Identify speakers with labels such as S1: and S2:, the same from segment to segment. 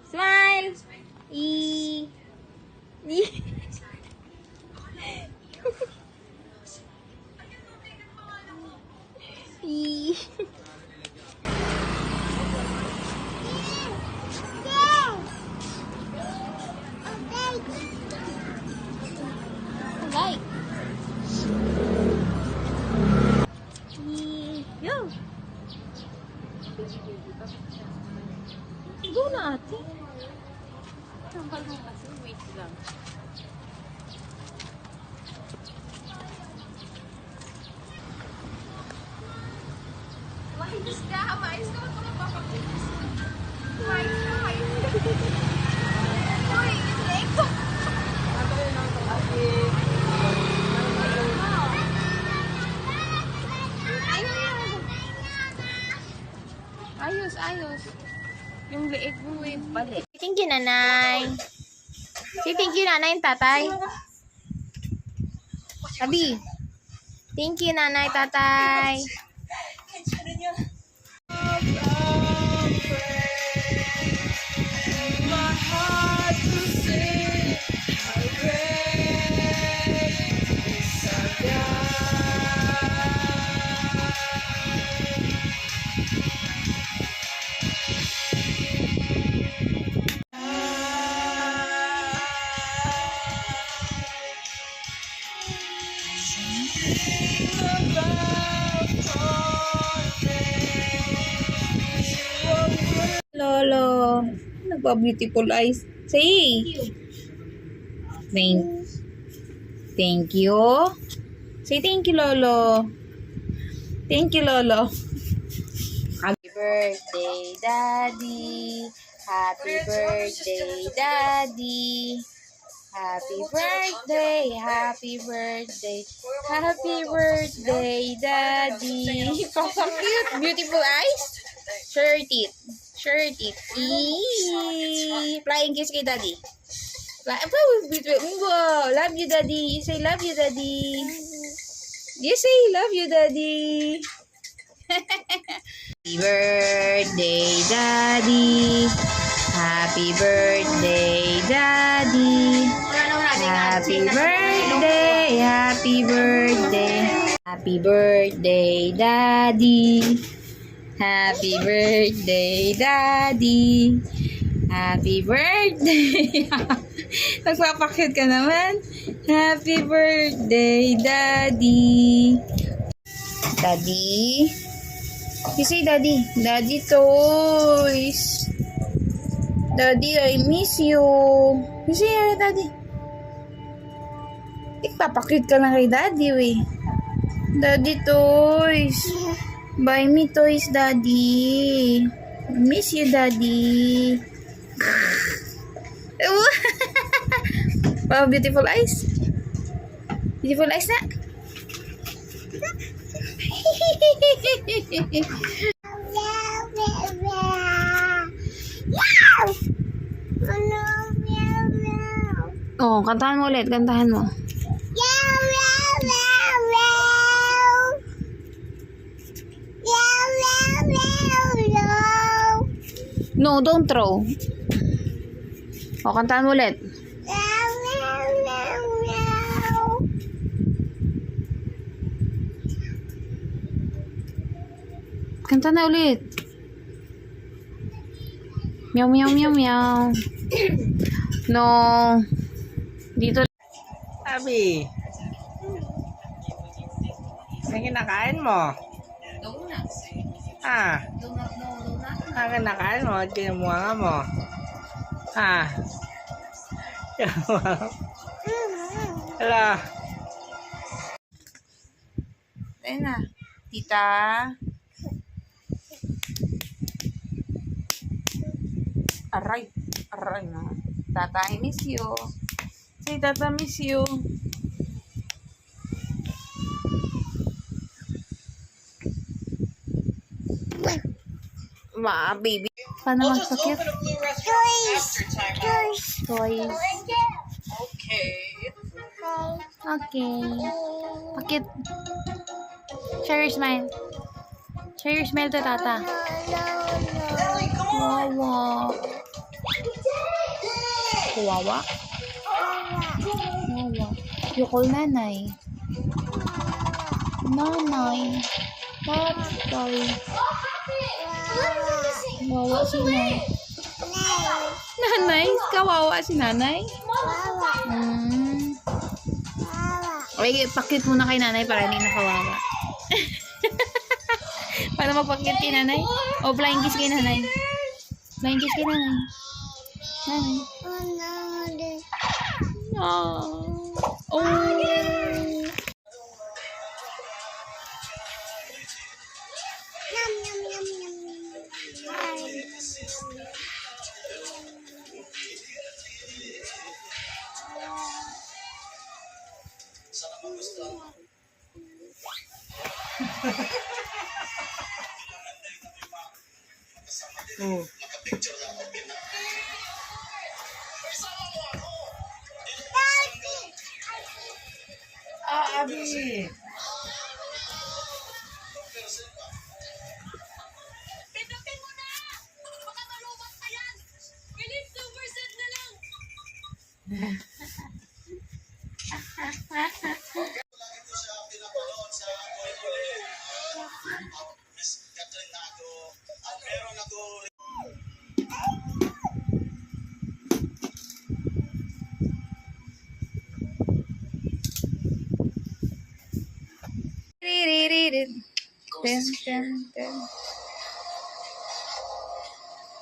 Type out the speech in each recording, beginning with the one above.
S1: Smile! Right. Yo. Go na ate.
S2: Sampal mo kasi, wait lang. Mahigis ka, mais ka, mga papakilis. Mais ka, mais ka. Uy, yung leg ko. Ayos, ayos. Yung leeg mo eh, balik.
S1: Thank you, nanay. Say thank you, nanay, tatay. Abi. Thank you, nanay, tatay. Lolo. Nagpa-beautiful eyes. Say. Thank you. Say thank you, Lolo. Thank you, Lolo. Happy birthday, Daddy. Happy birthday, Daddy. Happy birthday, happy birthday, happy birthday, Daddy. So cute, beautiful eyes. Shirt it. Eee. Flying kiss kay Daddy. Wow, love you, Daddy. You say love you, Daddy. You say love you, Daddy. Happy birthday, Daddy. Happy birthday, Daddy. Happy birthday, happy birthday. Happy birthday, Daddy. Happy birthday, Daddy. Happy birthday. Nagpapakit ka naman. Happy birthday, Daddy. Daddy. You say Daddy. Daddy toys. Daddy, I miss you. You say Daddy. Nagpapakit ka na kay Daddy, we. Daddy toys. Buy me toys, Daddy. Miss you, Daddy. Wow, beautiful eyes. Beautiful eyes na. Oh, kantahan mo ulit. Kantahan mo. No, don't throw. O, kantaan mo ulit. Kanta na ulit. Meow, meow, meow, meow. No. Dito.
S3: Abi. Ano kinakain mo?
S2: Donuts.
S3: Ah.
S2: Donut.
S3: Ano kinakain mo? Kinumunga mo? Ah. Hello.
S1: Ayun na. Tita. Aray. Aray na. Tata, I miss you. Say, Tata, miss you. Ma, baby. Paano magpakit? Toys. Okay. Pakit. Share your smile. Share your smile to Tata. Wawa. Wawa? Wawa. You call nanay. Nanay. Tatay. Wawa si nanay. Nanay? Kawawa si nanay? Okay, pakit muna kay nanay para hindi nakawawa. Para mapakit kay nanay? O, flying kiss kay nanay. Flying kiss kay nanay. Nanay. Oh. Oh.
S3: Oh. Abi.
S2: Pindutin mo na! Baka malumot ka yan! Release 2% na lang!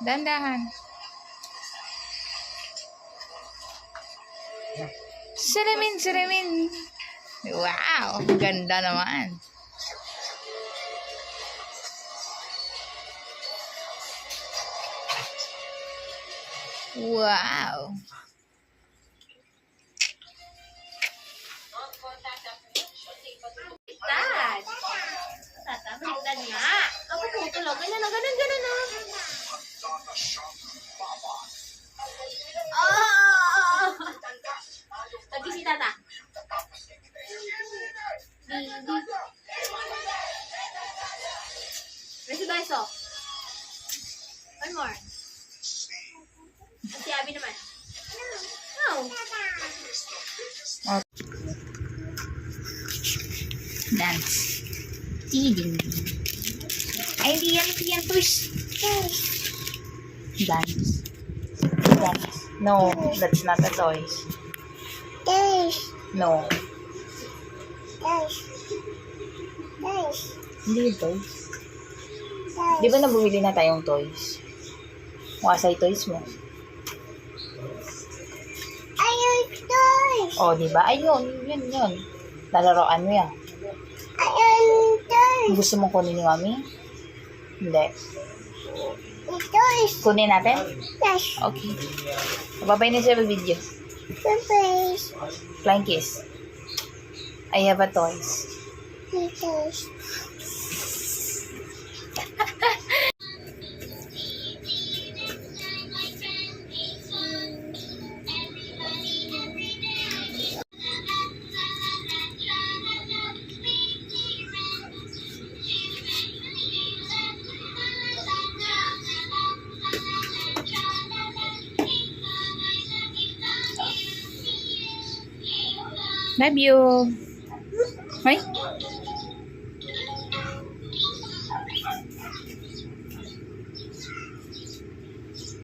S1: Dandahan. Salamin, salamin. Wow, ganda naman. Wow.
S2: Baliktad! Tata, baliktad nga! Kapag putulog, ganun na, ganun na. Oh! Tabi si Tata. Beso. One more. Si Abby naman. No.
S1: Dance. Tiding. Ay, di yan, twist. Dance. Dance. No, that's not a toys. No. Hindi yung toys. Di ba nabumili na tayong toys? Wasay toys mo. O, di ba? Ayun, yun. Lalaroan mo yan. Gusto mong kunin ni Mami? Hindi. Kunin natin? Okay. Babay na siya sa video. Flying kiss. I have a toys. Love you. Hoy.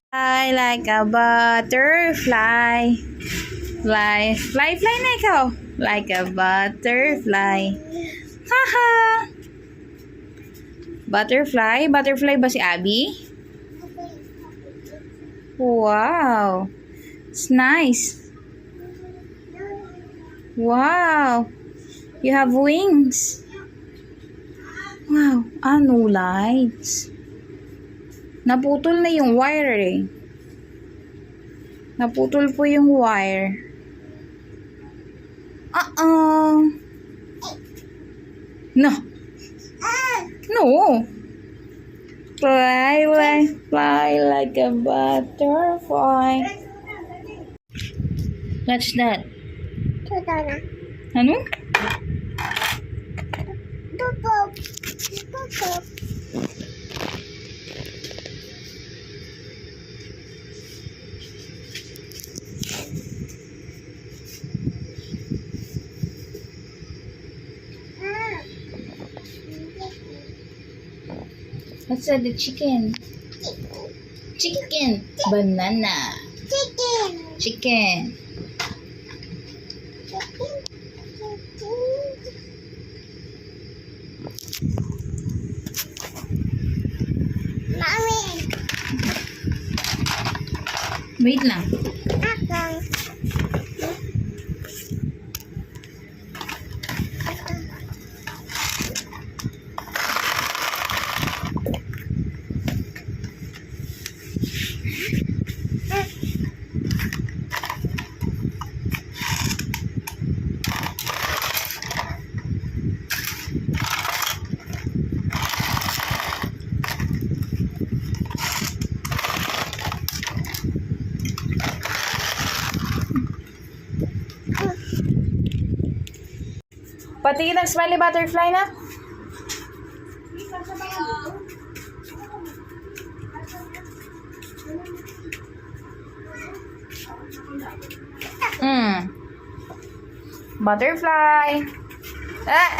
S1: Fly like a butterfly. Fly na ikaw. Like a butterfly. Haha. Butterfly ba si Abby? Wow. It's nice. Wow. You have wings. Wow. No lights. Naputol na yung wire eh. Naputol po yung wire. No. No. Fly like a butterfly. What's that? Ano? What's that? The chicken. Chicken. Banana. Chicken. Wait lang. Patingin ng smiley butterfly na. Butterfly. Ah.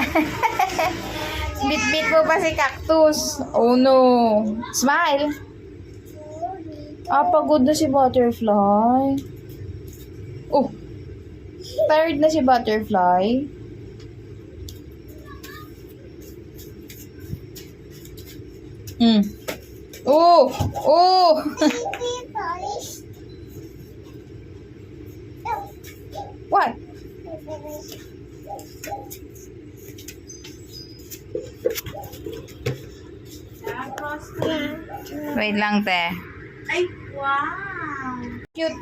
S1: Bit-bit mo pa si cactus. Oh no. Smile. Pagod na si butterfly. Oh. Tired na si butterfly. Oh! Oh! What? Wait lang, te.
S2: Ay, wow!
S1: Cute.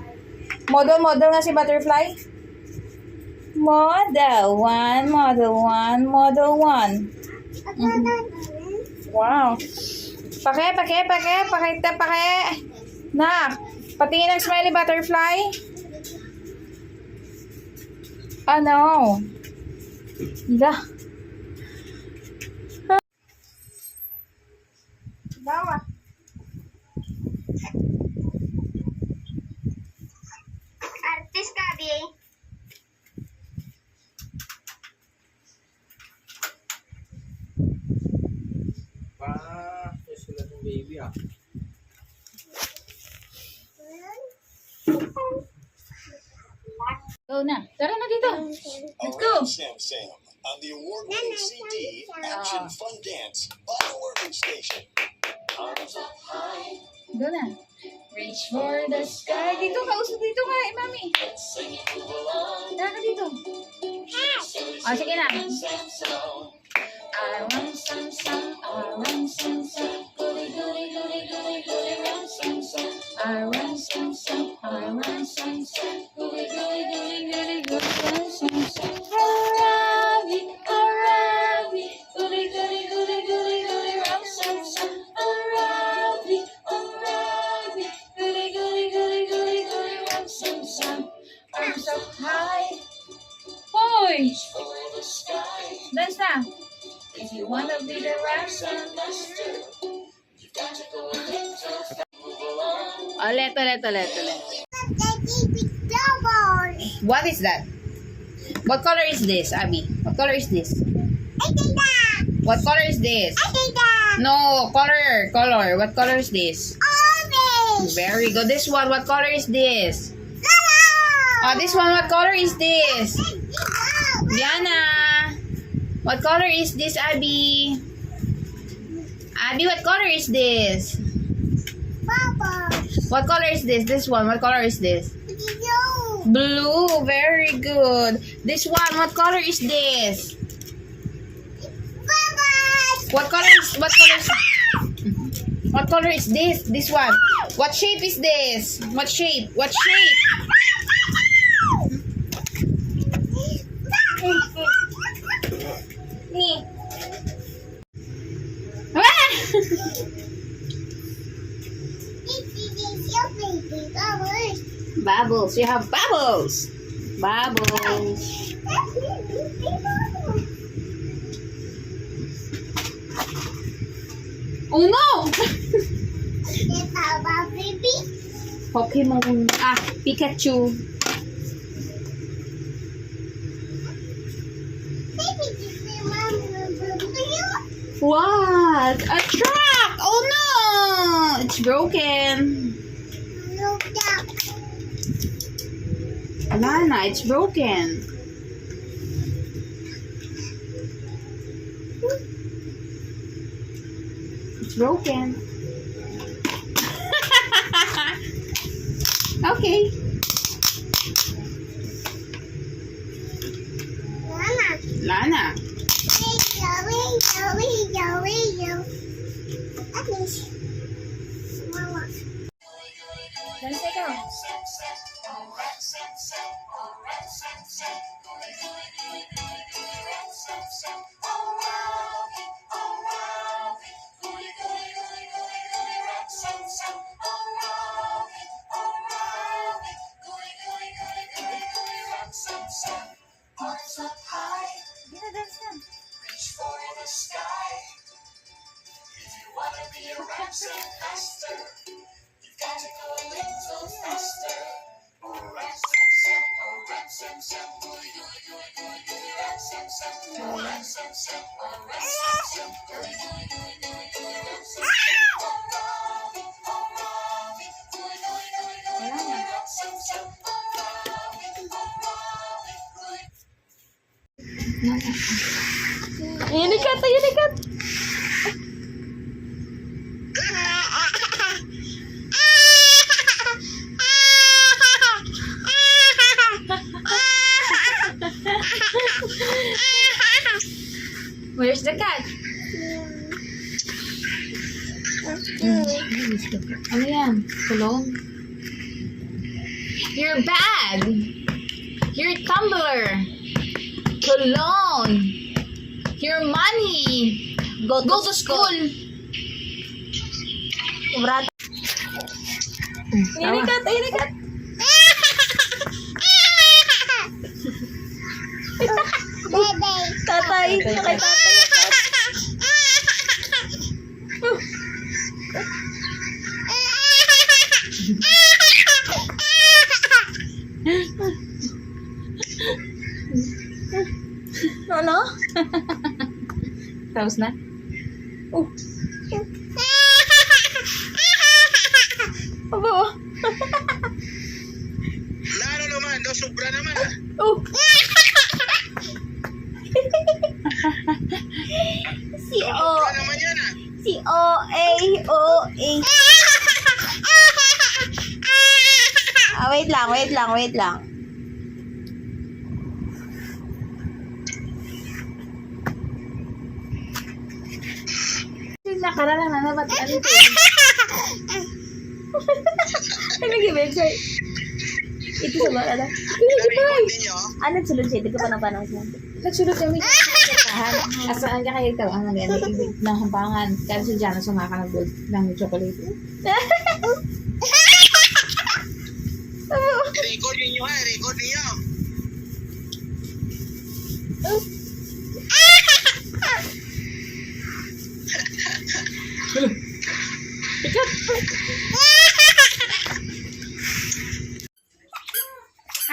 S1: Model nga si butterfly. Model 1, model 1, model 1. Wow. Pake. Nak, patingin ng smiley butterfly. Ano? Ida. Bawa.
S2: Artist ka, Bi.
S3: Sila ng baby ah.
S1: Go na. Tara na dito. Let's go.
S4: Sam on the award-winning CD Action Fun Dance by the Working Station.
S1: Go na. Reach for the sky. Dito ka. Usap dito nga, mami. Tara ka dito. Sige na. I want some, I want some, goody, goody, goody, goody, goody, want some, I want some, I want some, goody, goody, goody, goody, goody, want some, hurry, hurry, goody, goody, goody, goody, goody, want some, hurry, hurry, goody, goody, goody, goody, goody, want some, I'm so high. Hoy! Dance na! If you wanna be the ransom master, you got to go a little. Ulit. What is that? What color is this, Abby? What color is this? What color is this? No, color. What color is this?
S2: Orange!
S1: Very good. This one, what color is this? This one, what color is this? Diana. What color is this, Abby? Abby, what color is this? What color is this? This one, what color is this? Blue. Very good. This one, what color is this? What color is this? This one. What shape is this? What shape? Me. Bubbles. You have bubbles. Oh no!
S2: It's about baby.
S1: Pokemon. Pikachu.
S2: Baby, did you remember you?
S1: What? A truck! Oh no! It's broken.
S2: Look up.
S1: Alana, it's broken. It's broken. Okay.
S2: Mama.
S1: Lana.
S2: That means Mama.
S1: Let's go.
S4: Arms up high, reach for the sky. If you wanna be a Ramson master, you've got to go a little faster. Oh, Ramson, oh, Ramson, gooey, gooey, gooey, gooey, gooey, Ramson, oh, Ramson, oh, Ramson, gooey, gooey, gooey, gooey, gooey, Ramson, oh, Robbie, gooey, gooey, gooey, gooey, gooey, Ramson, oh, Robbie, gooey.
S1: Unikat, unikat. Where's the cat? Ano yan? Kulong? Your bag! Your tumbler! Cologne! Your money! Go to school! Kumrat. Inikat, inikat! Tatay, sakay tatay. Ano? Tapos na? Oh. Aba, oh.
S4: Lalo naman, no, sobra naman ah.
S1: Oh. Si O.
S4: Sobra naman yan ah.
S1: Si O-A-O-A. Wait lang. Nakarala na naman. Ano ito? Ano nag-ibig? Ito sa mga ano?
S4: Narinig ninyo?
S1: Ano nagsulod siya? Ito ka pa ng panahon siya. Nagsulod kami. Asaan ka kayo ito? Ang nag-ibig ng hampangan. Kaya si Jana sumaka ng chocolate.
S4: I-record ninyo ha, i-record ninyo.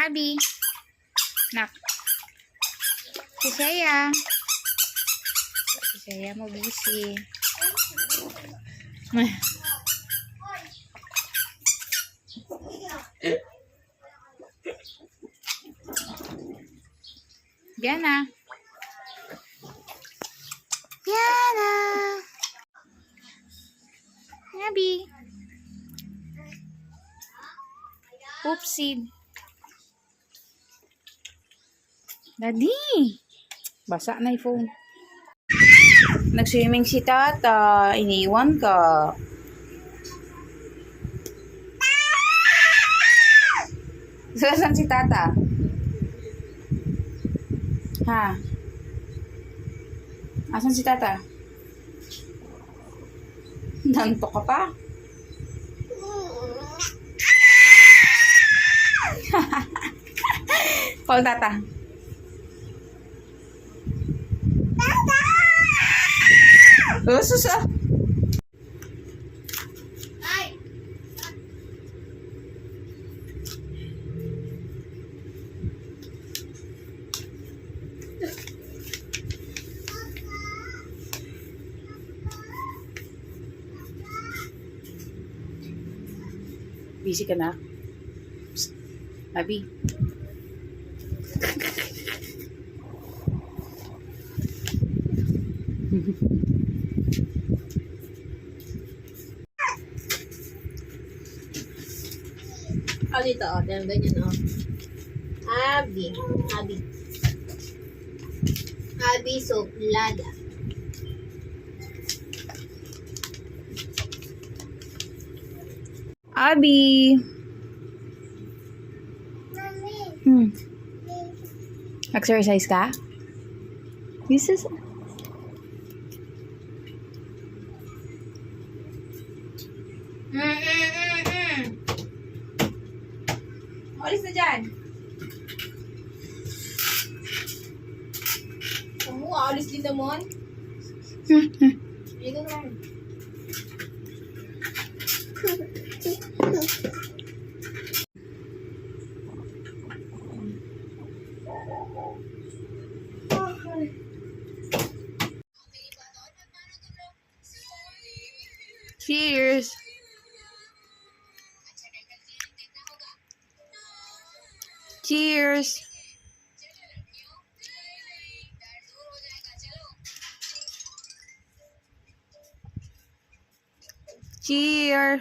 S1: Abi. Nak. Si Saya. Si Saya mau busy. Diana. Diana. Abi. Oopsie. Daddy. Basa na yung phone. Nag-swimming si Tata. Iniwan ka. Saan si Tata? Ha? Asan si Tata? Nantok ka pa? Call Tata. Tata! Oh, susa.
S5: Busy ka na? Psst. Abi.
S1: Oh, dito, oh. Ganyan, oh. Abi. Abi. Abi Soplada.
S2: Abi. Exercise ka? This is...
S1: Alis na dyan. Kamu, alis din naman. Dito naman.
S2: Cheers! Cheers! Cheers!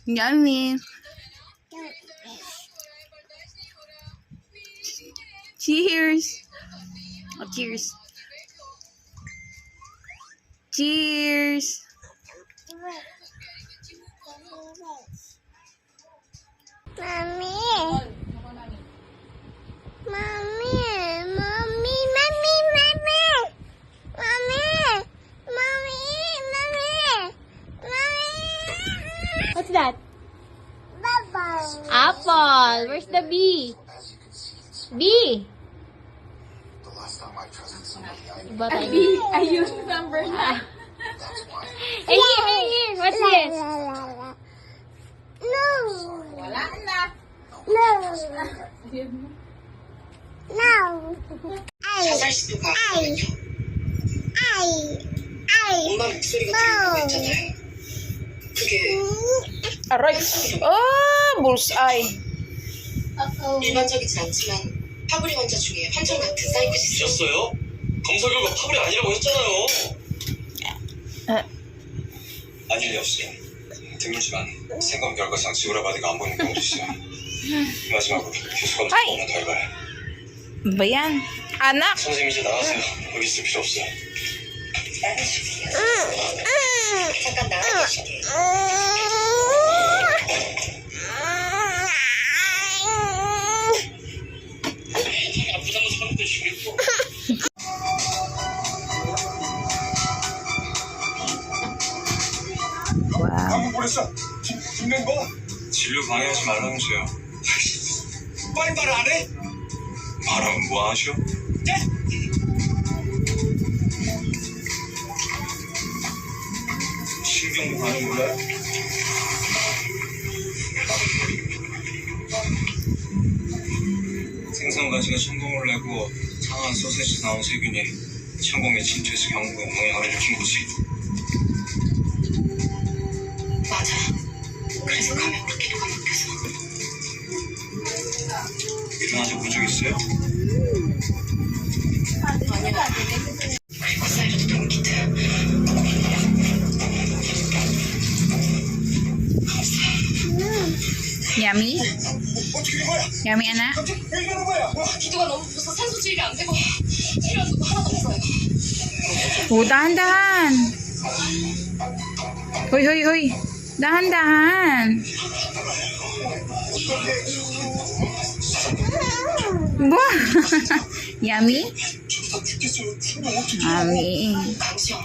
S2: Yummy! Cheers! Oh, cheers! Cheers!
S1: What's that? Apple. Where's the bee? Bee.
S4: The last time I trusted somebody, I
S1: But I use number na.
S4: that's why.
S1: Hey, here. What's this?
S6: 자살시도가 있거든요. 엄마 목소리가 들리고 있잖아요. 그게
S5: Aray! Ah! Bullseye!
S6: 일반적이진 않지만 파브리 환자 중에 환청 같은 사이코시스.
S7: 셨어요? 검사 결과 파벌이 아니라고 했잖아요. 아닐 리 없어요. 드물지만 생검 결과상 지우라바디가 안 보이는 경우도 있어요. 마지막으로 교수 검사
S2: 아이.
S7: 한번 더 해봐요.
S2: Ba yan? Anak!
S7: 선생님 이제 나가세요. 여기 있을 필요 없어요.
S6: 잠깐 나가 계실게요.
S7: 아프다는 사람들 죽겠고.
S3: Wow.
S7: 보냈어. 김맹보. 진료 방해하지 말라면서요. 빨리 말 안 해? 말하면 뭐 하셔? 신경무 가는 몰라요? 생선 가지가 천공을 내고 상한 소세지 나온 세균이 천공의 침투에서 경부에 영향을 일으킨 거지.
S6: 맞아. 그래서 감염으로 기도가 막혀서.
S7: 일어나서 본 적 있어요?
S6: 아니요. 그리고 사이로도 동기트.
S2: Yummy?
S7: 어떻게 된 거야?
S2: Yummy, anak?
S7: 왜 이러는 거야?
S6: 기도가 너무 부서 산소 주입이 안 되고 필요한 거 하나도 없어요.
S2: Oh, dahan-dahan. Hoy, hoy, hoy. Dahan-dahan. Wah. Yummy?
S7: 다 죽겠어요. 죽으면 어떡해.
S2: Yummy.
S6: 강수영,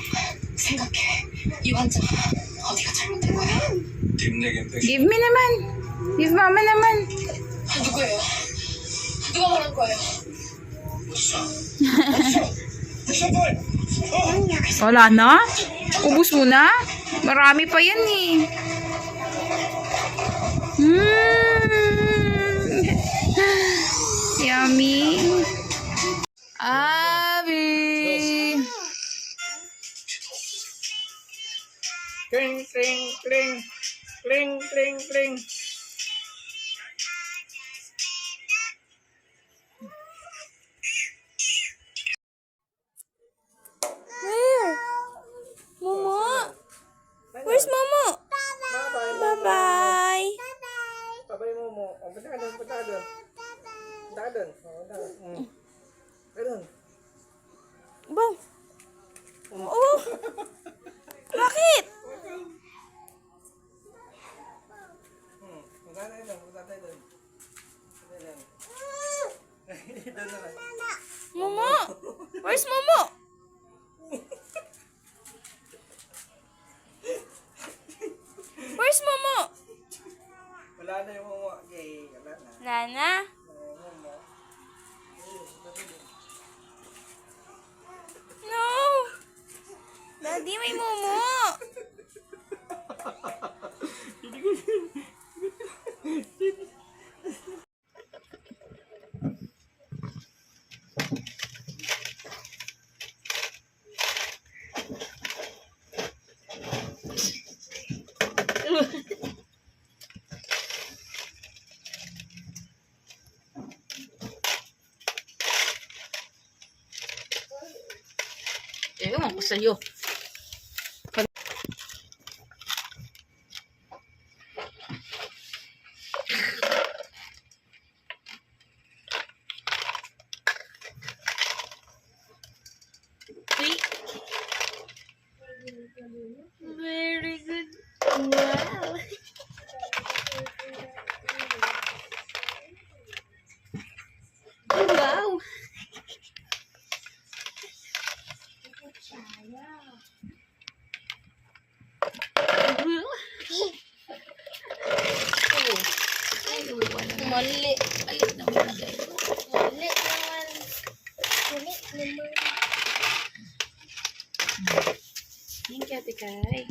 S6: 생각해. 이 환자 어디가 잘못된 거야?
S7: 딥내긴 백.
S2: Give me naman. Give mama naman.
S6: 누구예요? 누가 말한 거예요?
S7: 샴푸!
S2: Wala na? Ubus mo na? Marami pa yan eh. Yummy. Abi.
S3: Kling, kling, kling. Kling, kling, kling.
S2: Where? Momo? Where's Momo? Bye-bye.
S3: Bye-bye, Momo. Oh, punta ka doon, punta ka doon. Punta ka doon. Oh, punta ka doon. Punta ka doon.
S2: Bang. Oh. Bakit?
S3: Punta tayo doon, punta tayo doon. Punta doon. Doon na lang.
S2: Momo? Where's Momo? Where's Momo?
S3: Wala na yung Momo. Okay, wala na.
S2: Nana?
S3: Momo.
S2: No! Daddy, may Momo!
S5: Ewan ko sa'yo.
S1: Very good. Wow. Wow.
S5: Mali. Mali naman guys.
S1: Kulit naman. Kulit naman.
S5: Thank you, Ate Kai.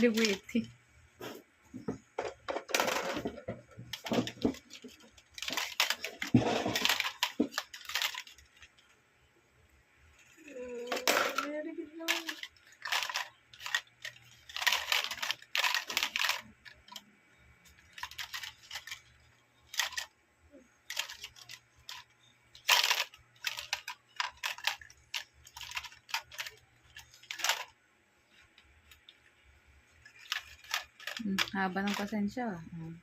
S5: Kaliwiti. Haba ng pasensya. Yan.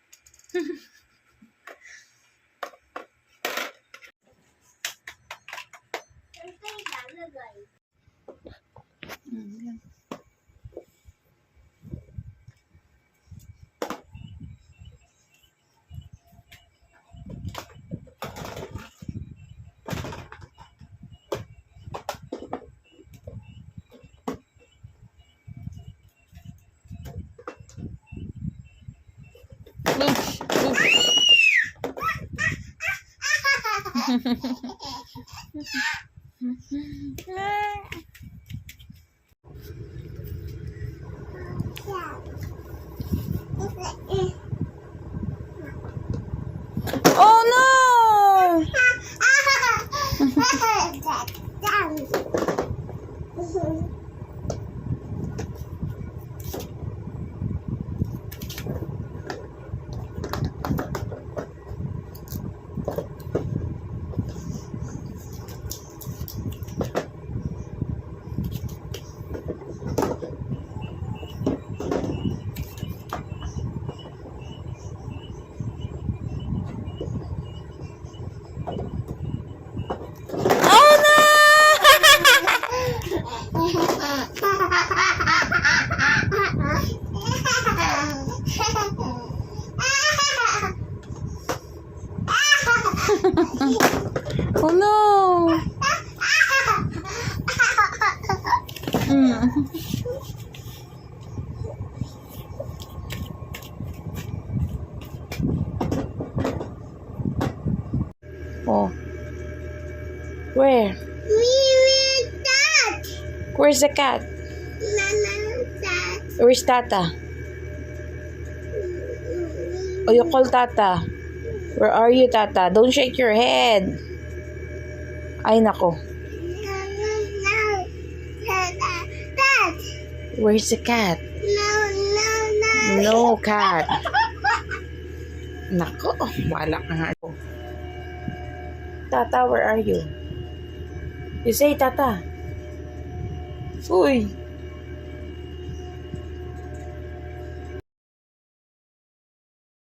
S5: Oof, oof.
S2: Oh no! Oh no! Oh.
S1: Where?
S8: Dad.
S1: Where's the cat?
S8: Dad.
S1: Where's Tata? Oh, you call Tata. Where are you, Tata? Don't shake your head. Ay, nako.
S8: Dad.
S1: Where's the cat?
S8: No.
S1: No cat. Nako, wala ka nga. Tata, where are you? You say, Tata. Uy.